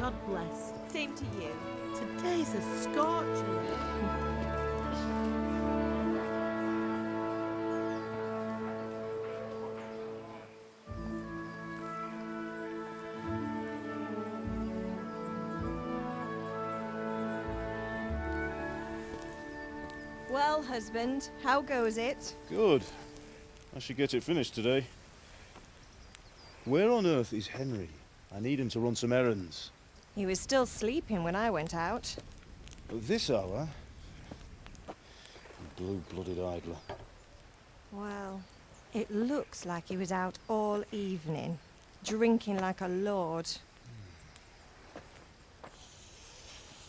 God bless. Same to you. Today's a scorcher. Well, husband, how goes it? Good. I should get it finished today. Where on earth is Henry? I need him to run some errands. He was still sleeping when I went out. At this hour? Blue-blooded idler. Well, it looks like he was out all evening, drinking like a lord.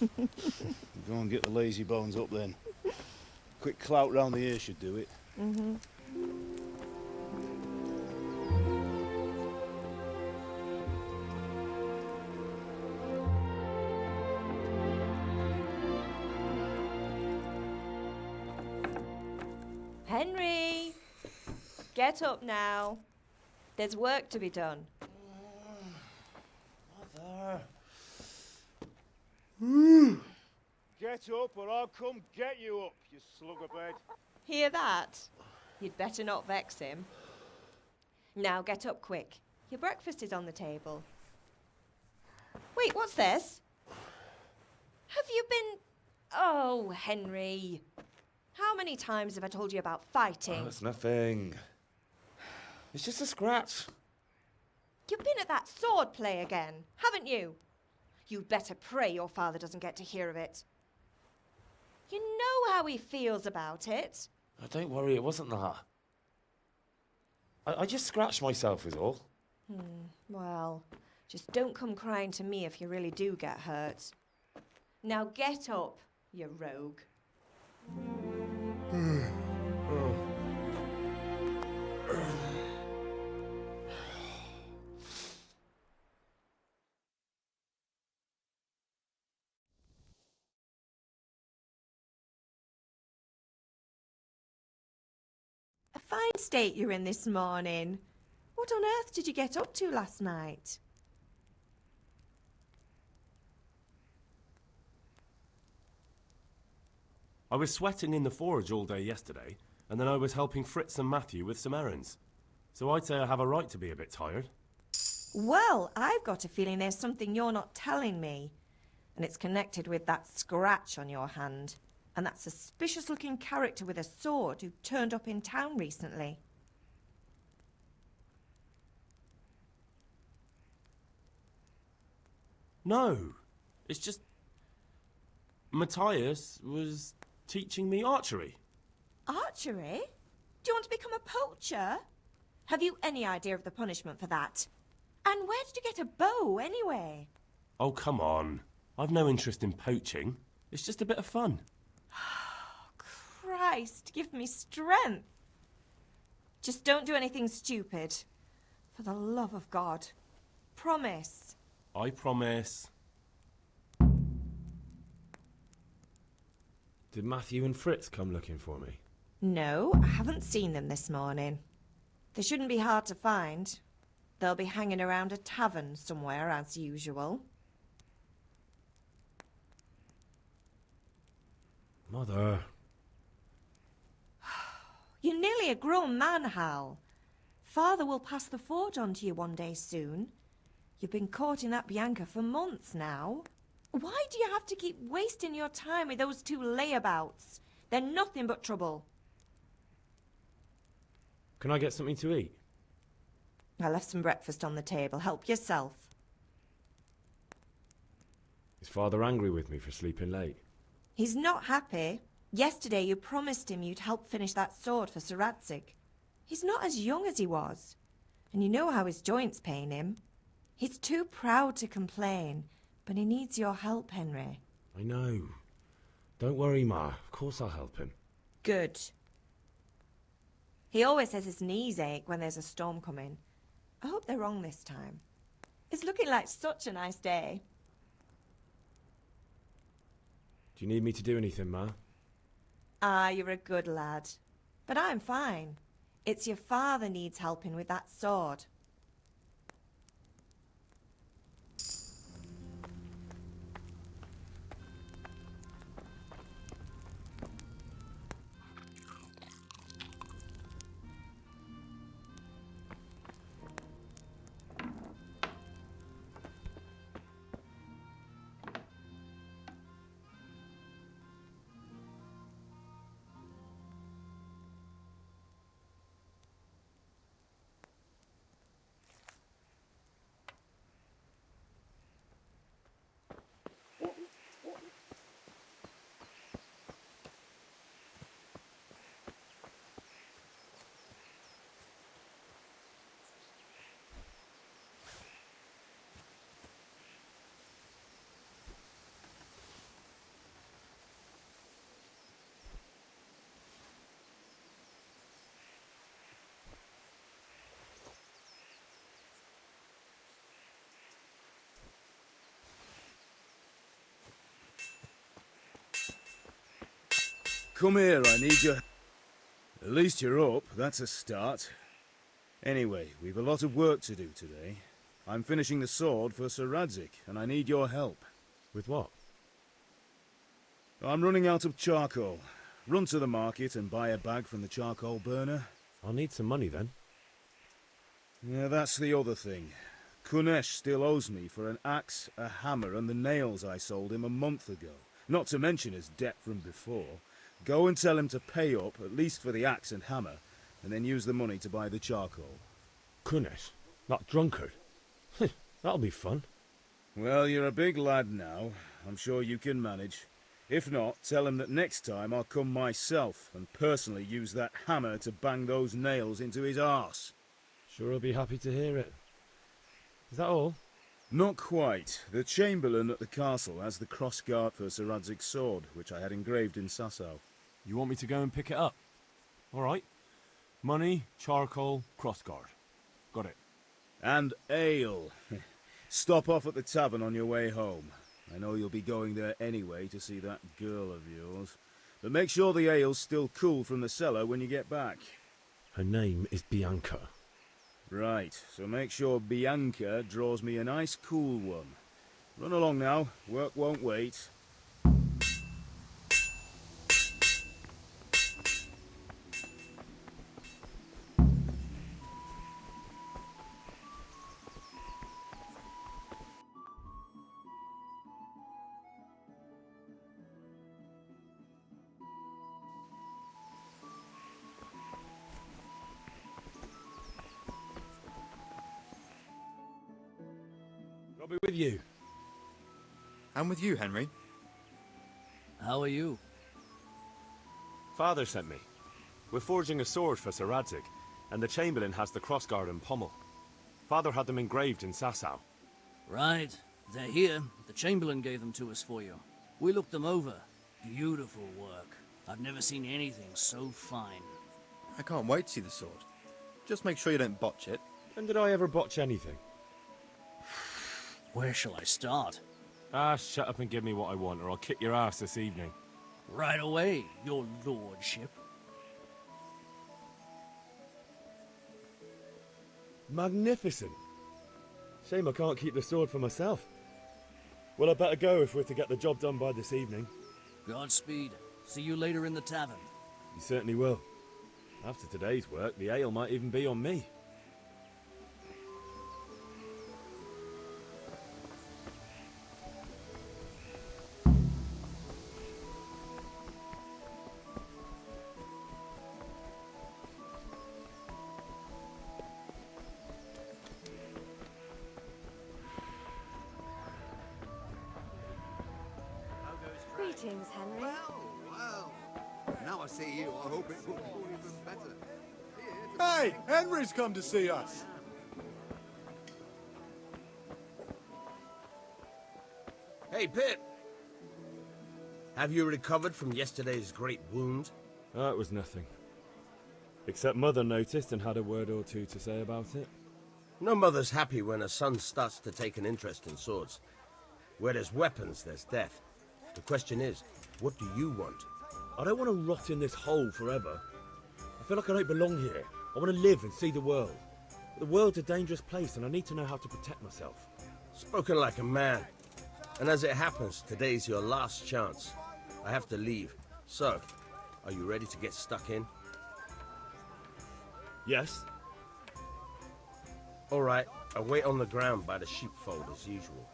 Go and get the lazy bones up then. Quick clout round the ear should do it. Mm-hmm. Henry! Get up now. There's work to be done. Mother. Get up or I'll come get you up, you sluggerbed. Hear that? You'd better not vex him. Now get up quick. Your breakfast is on the table. Wait, what's this? Have you been... Oh, Henry. How many times have I told you about fighting? Oh, it's nothing. It's just a scratch. You've been at that sword play again, haven't you? You'd better pray your father doesn't get to hear of it. You know how he feels about it. Oh, don't worry, it wasn't that. I just scratched myself is all. Well, just don't come crying to me if you really do get hurt. Now get up, you rogue. A fine state you're in this morning. What on earth did you get up to last night? I was sweating in the forge all day yesterday, and then I was helping Fritz and Matthew with some errands. So I'd say I have a right to be a bit tired. Well, I've got a feeling there's something you're not telling me. And it's connected with that scratch on your hand. And that suspicious-looking character with a sword who turned up in town recently. No, it's just... Matthias was teaching me archery. Archery? Do you want to become a poacher? Have you any idea of the punishment for that? And where did you get a bow, anyway? Oh, come on. I've no interest in poaching. It's just a bit of fun. Christ, give me strength. Just don't do anything stupid. For the love of God. Promise. I promise. Did Matthew and Fritz come looking for me? No, I haven't seen them this morning. They shouldn't be hard to find. They'll be hanging around a tavern somewhere, as usual. Mother. You're nearly a grown man, Hal. Father will pass the forge on to you one day soon. You've been courting that Bianca for months now. Why do you have to keep wasting your time with those two layabouts? They're nothing but trouble. Can I get something to eat? I left some breakfast on the table. Help yourself. Is Father angry with me for sleeping late? He's not happy. Yesterday you promised him you'd help finish that sword for Sir Radzig. He's not as young as he was. And you know how his joints pain him. He's too proud to complain, but he needs your help, Henry. I know. Don't worry, Ma. Of course I'll help him. Good. He always says his knees ache when there's a storm coming. I hope they're wrong this time. It's looking like such a nice day. Do you need me to do anything, Ma? Ah, you're a good lad. But I'm fine. It's your father needs helping with that sword. Come here, I need your... At least you're up, that's a start. Anyway, we've a lot of work to do today. I'm finishing the sword for Sir Radzig, and I need your help. With what? I'm running out of charcoal. Run to the market and buy a bag from the charcoal burner. I'll need some money then. Yeah, that's the other thing. Kunesh still owes me for an axe, a hammer, and the nails I sold him a month ago. Not to mention his debt from before. Go and tell him to pay up, at least for the axe and hammer, and then use the money to buy the charcoal. Kunesh? That drunkard? That'll be fun. Well, you're a big lad now. I'm sure you can manage. If not, tell him that next time I'll come myself and personally use that hammer to bang those nails into his arse. Sure I'll be happy to hear it. Is that all? Not quite. The Chamberlain at the castle has the crossguard for Sir Radzig's sword, which I had engraved in Sasau. You want me to go and pick it up? All right. Money, charcoal, crossguard. Got it. And ale. Stop off at the tavern on your way home. I know you'll be going there anyway to see that girl of yours. But make sure the ale's still cool from the cellar when you get back. Her name is Bianca. Right, so make sure Bianca draws me a nice cool one. Run along now, work won't wait. I'll be with you. And with you, Henry. How are you? Father sent me. We're forging a sword for Sir Radzig, and the Chamberlain has the crossguard and pommel. Father had them engraved in Sasau. Right. They're here. The Chamberlain gave them to us for you. We looked them over. Beautiful work. I've never seen anything so fine. I can't wait to see the sword. Just make sure you don't botch it. When did I ever botch anything? Where shall I start? Ah, shut up and give me what I want, or I'll kick your ass this evening. Right away, your lordship. Magnificent. Shame I can't keep the sword for myself. Well, I better go if we're to get the job done by this evening. Godspeed. See you later in the tavern. You certainly will. After today's work, the ale might even be on me. Greetings, Henry. Well. Now I see you, I hope it will go even better. Hey, Henry's come to see us. Hey, Pip. Have you recovered from yesterday's great wound? Oh, it was nothing. Except Mother noticed and had a word or two to say about it. No mother's happy when a son starts to take an interest in swords. Where there's weapons, there's death. The question is, what do you want? I don't want to rot in this hole forever. I feel like I don't belong here. I want to live and see the world. But the world's a dangerous place and I need to know how to protect myself. Spoken like a man. And as it happens, today's your last chance. I have to leave. So, are you ready to get stuck in? Yes. All right, I'll wait on the ground by the sheepfold as usual.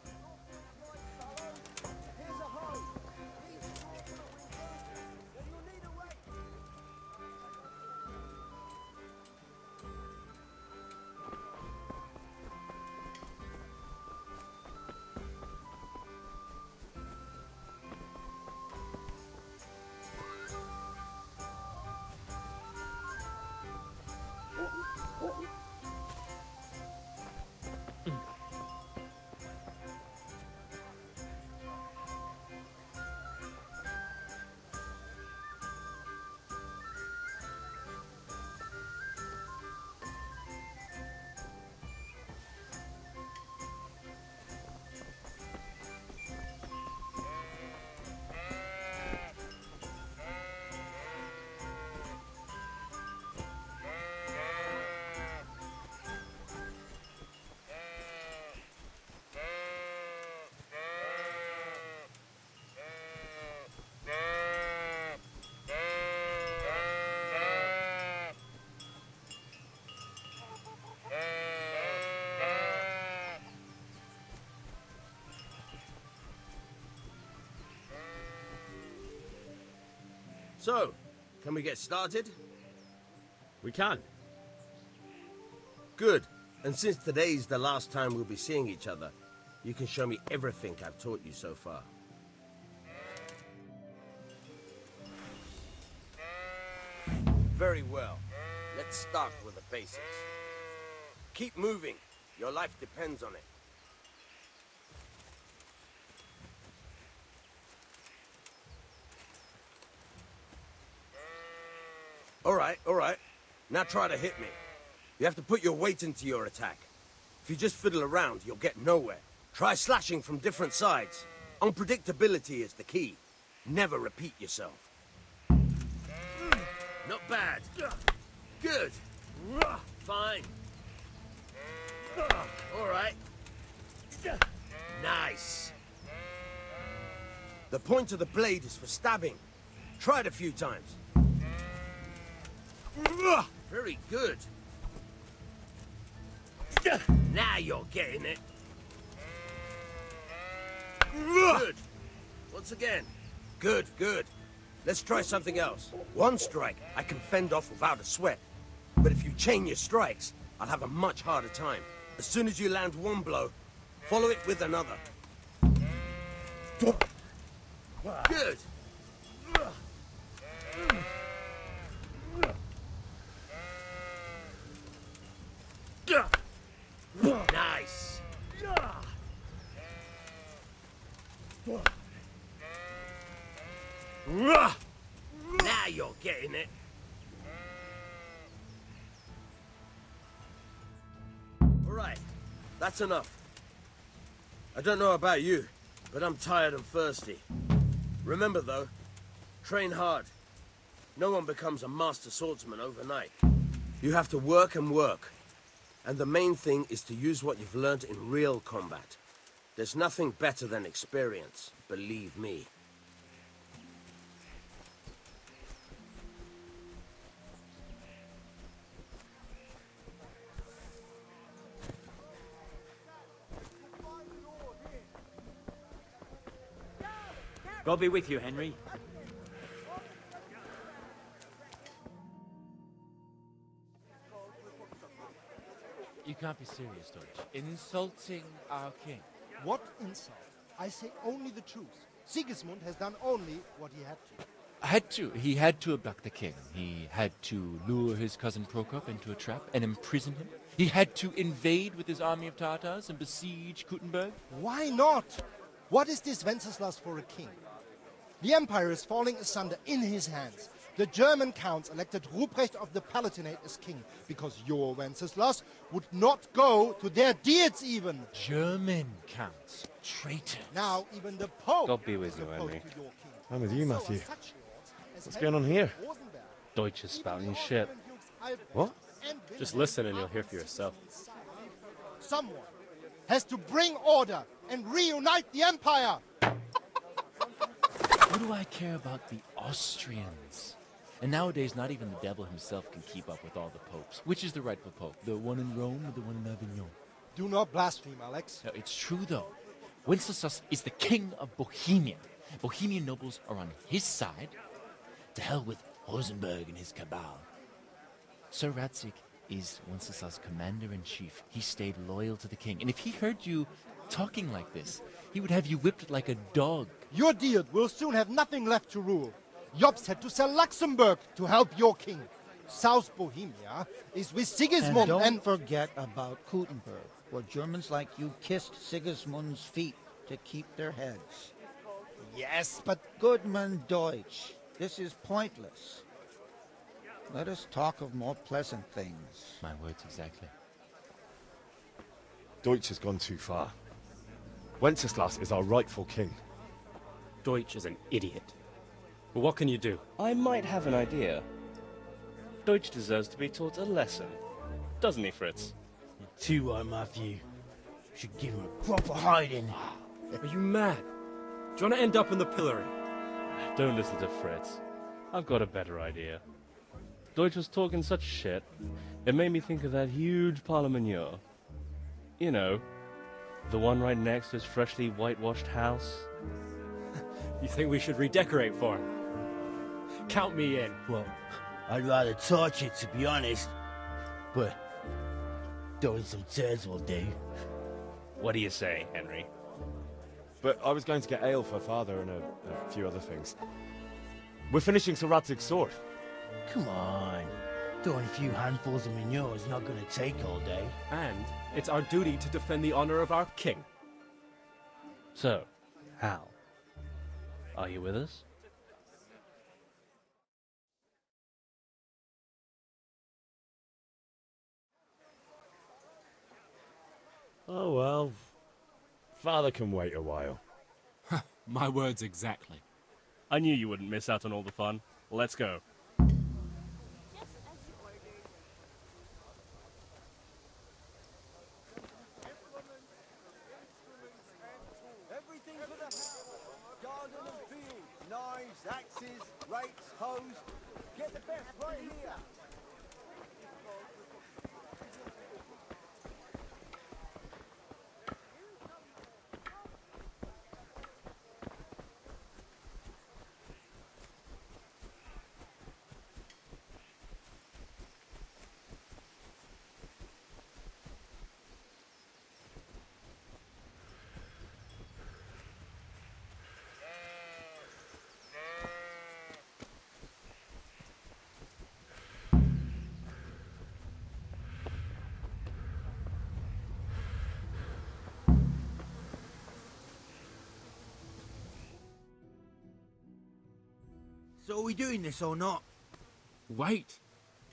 So, can we get started? We can. Good. And since today's the last time we'll be seeing each other, you can show me everything I've taught you so far. Very well. Let's start with the basics. Keep moving. Your life depends on it. All right. Now try to hit me. You have to put your weight into your attack. If you just fiddle around, you'll get nowhere. Try slashing from different sides. Unpredictability is the key. Never repeat yourself. Not bad. Good. Fine. All right. Nice. The point of the blade is for stabbing. Try it a few times. Very good. Now you're getting it. Good. Once again. Good. Let's try something else. One strike I can fend off without a sweat. But if you chain your strikes, I'll have a much harder time. As soon as you land one blow, follow it with another. Good. Nice. Now you're getting it. All right, that's enough. I don't know about you, but I'm tired and thirsty. Remember though, train hard. No one becomes a master swordsman overnight. You have to work and work. And the main thing is to use what you've learned in real combat. There's nothing better than experience, believe me. God be with you, Henry. You can't be serious, Deutsch. Insulting our king. What insult? I say only the truth. Sigismund has done only what he had to. He had to abduct the king. He had to lure his cousin Prokop into a trap and imprison him. He had to invade with his army of Tatars and besiege Kuttenberg. Why not? What is this Wenceslas for a king? The empire is falling asunder in his hands. The German counts elected Ruprecht of the Palatinate as king because your Wenceslas would not go to their deeds even. German counts. Traitors. Now even the Pope. God be with you, Henry. I'm with you, Matthew. What's going on here? Deutsch is spouting shit. What? Just listen and you'll hear for yourself. Someone has to bring order and reunite the empire. What do I care about the Austrians? And nowadays, not even the devil himself can keep up with all the popes. Which is the rightful pope? The one in Rome or the one in Avignon? Do not blaspheme, Alex. No, it's true, though. Wenceslas is the king of Bohemia. Bohemian nobles are on his side. To hell with Rosenberg and his cabal. Sir Radzik is Wenceslas' commander-in-chief. He stayed loyal to the king. And if he heard you talking like this, he would have you whipped like a dog. Your deed will soon have nothing left to rule. Jobst had to sell Luxembourg to help your king. South Bohemia is with Sigismund and don't forget about Kuttenberg, where Germans like you kissed Sigismund's feet to keep their heads. Yes, but... Goodman Deutsch, this is pointless. Let us talk of more pleasant things. My words exactly. Deutsch has gone too far. Wenceslas is our rightful king. Deutsch is an idiot. But what can you do? I might have an idea. Deutsch deserves to be taught a lesson. Doesn't he, Fritz? You're too right, Matthew. Should give him a proper hiding. Are you mad? Do you want to end up in the pillory? Don't listen to Fritz. I've got a better idea. Deutsch was talking such shit, it made me think of that huge Parlement. You know, the one right next to his freshly whitewashed house. You think we should redecorate for him? Count me in. Well, I'd rather torch it, to be honest. But throwing some turds will do. What do you say, Henry? But I was going to get ale for Father and a few other things. We're finishing Sir Radzig's sword. Come on. Throwing a few handfuls of manure is not going to take all day. And it's our duty to defend the honor of our king. So, Hal, are you with us? Oh well. Father can wait a while. My words exactly. I knew you wouldn't miss out on all the fun. Let's go. Everything for the house. Garden and field. Knives, axes, rakes, hoes. Get the best right here. So are we doing this or not? Wait.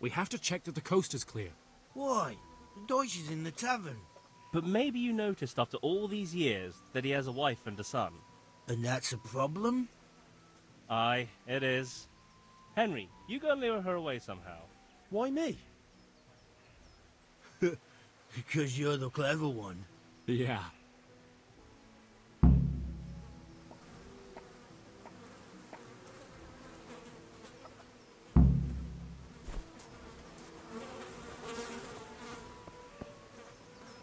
We have to check that the coast is clear. Why? The Deutsch is in the tavern. But maybe you noticed after all these years that he has a wife and a son. And that's a problem? Aye, it is. Henry, you go and lure her away somehow. Why me? Because you're the clever one. Yeah.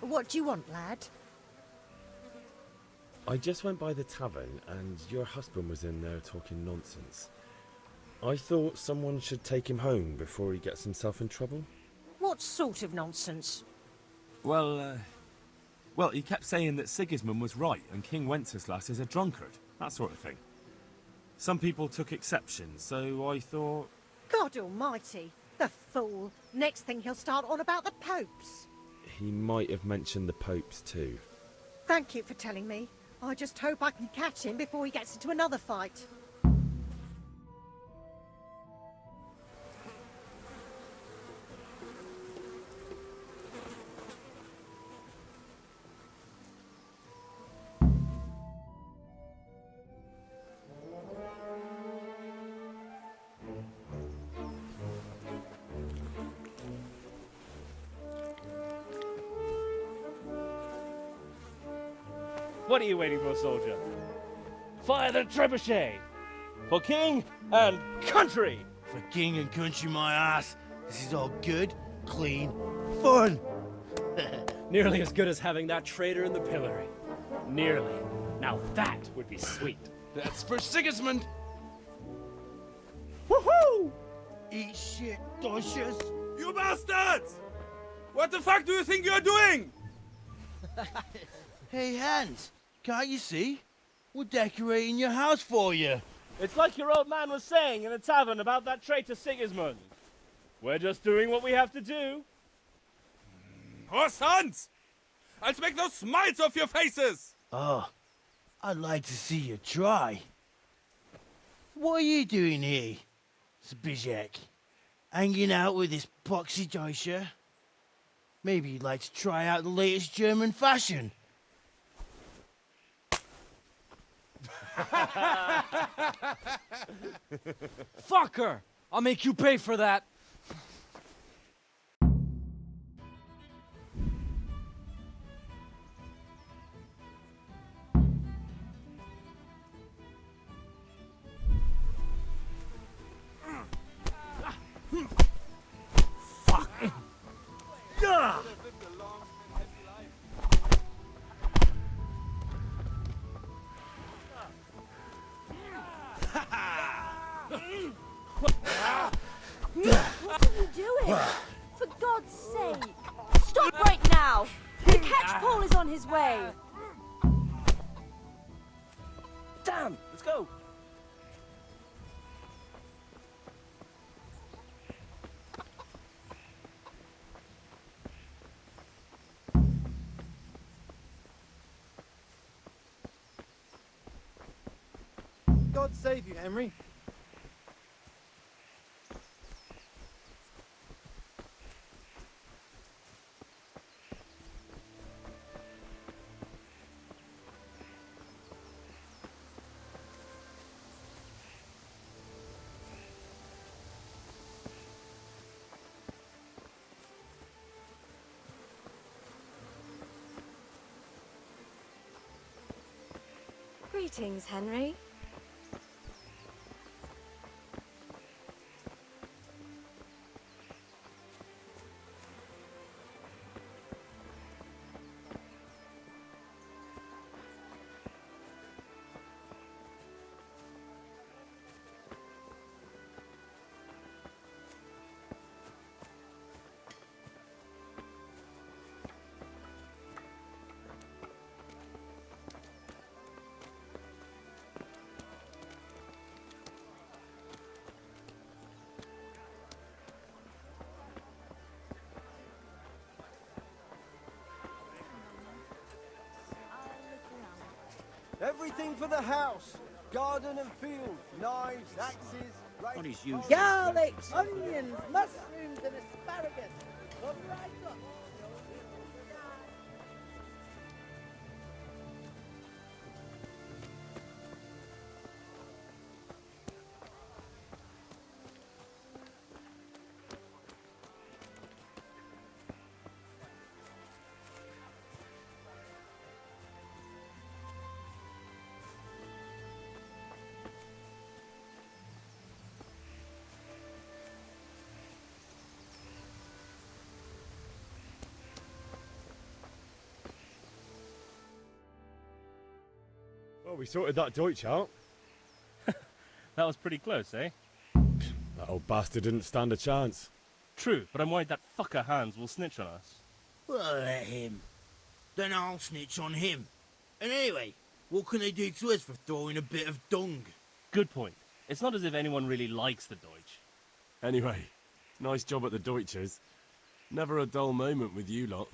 What do you want, lad? I just went by the tavern and your husband was in there talking nonsense. I thought someone should take him home before he gets himself in trouble. What sort of nonsense? Well, he kept saying that Sigismund was right and King Wenceslas is a drunkard, that sort of thing. Some people took exception, so I thought... God almighty, the fool. Next thing he'll start on about the popes. He might have mentioned the popes too. Thank you for telling me. I just hope I can catch him before he gets into another fight. What are you waiting for, soldier? Fire the trebuchet! For king and country! For king and country, my ass. This is all good, clean, fun. Nearly as good as having that traitor in the pillory. Nearly. Now that would be sweet. That's for Sigismund. Woohoo! Eat shit, Deutsches. You bastards! What the fuck do you think you're doing? Hey, Hans, can't you see? We're decorating your house for you. It's like your old man was saying in the tavern about that traitor Sigismund. We're just doing what we have to do. Oh, sons! I'll make those smiles off your faces! Oh, I'd like to see you try. What are you doing here, Zbigniew? Hanging out with this poxy Deutscher? Maybe you'd like to try out the latest German fashion. Fucker! I'll make you pay for that. Fuck! Yeah! What are you doing? For God's sake! Stop right now! The catch pole is on his way! Damn! Let's go! God save you, Henry. Greetings, Henry. Everything for the house. Garden and field. Knives, axes, rakes. What is usual? Garlic, onions, mushrooms, and asparagus. Come right up. Well, we sorted that Deutsch out. That was pretty close, eh? That old bastard didn't stand a chance. True, but I'm worried that fucker Hans will snitch on us. Well, let him. Then I'll snitch on him. And anyway, what can they do to us for throwing a bit of dung? Good point. It's not as if anyone really likes the Deutsch. Anyway, nice job at the Deutschers. Never a dull moment with you lot.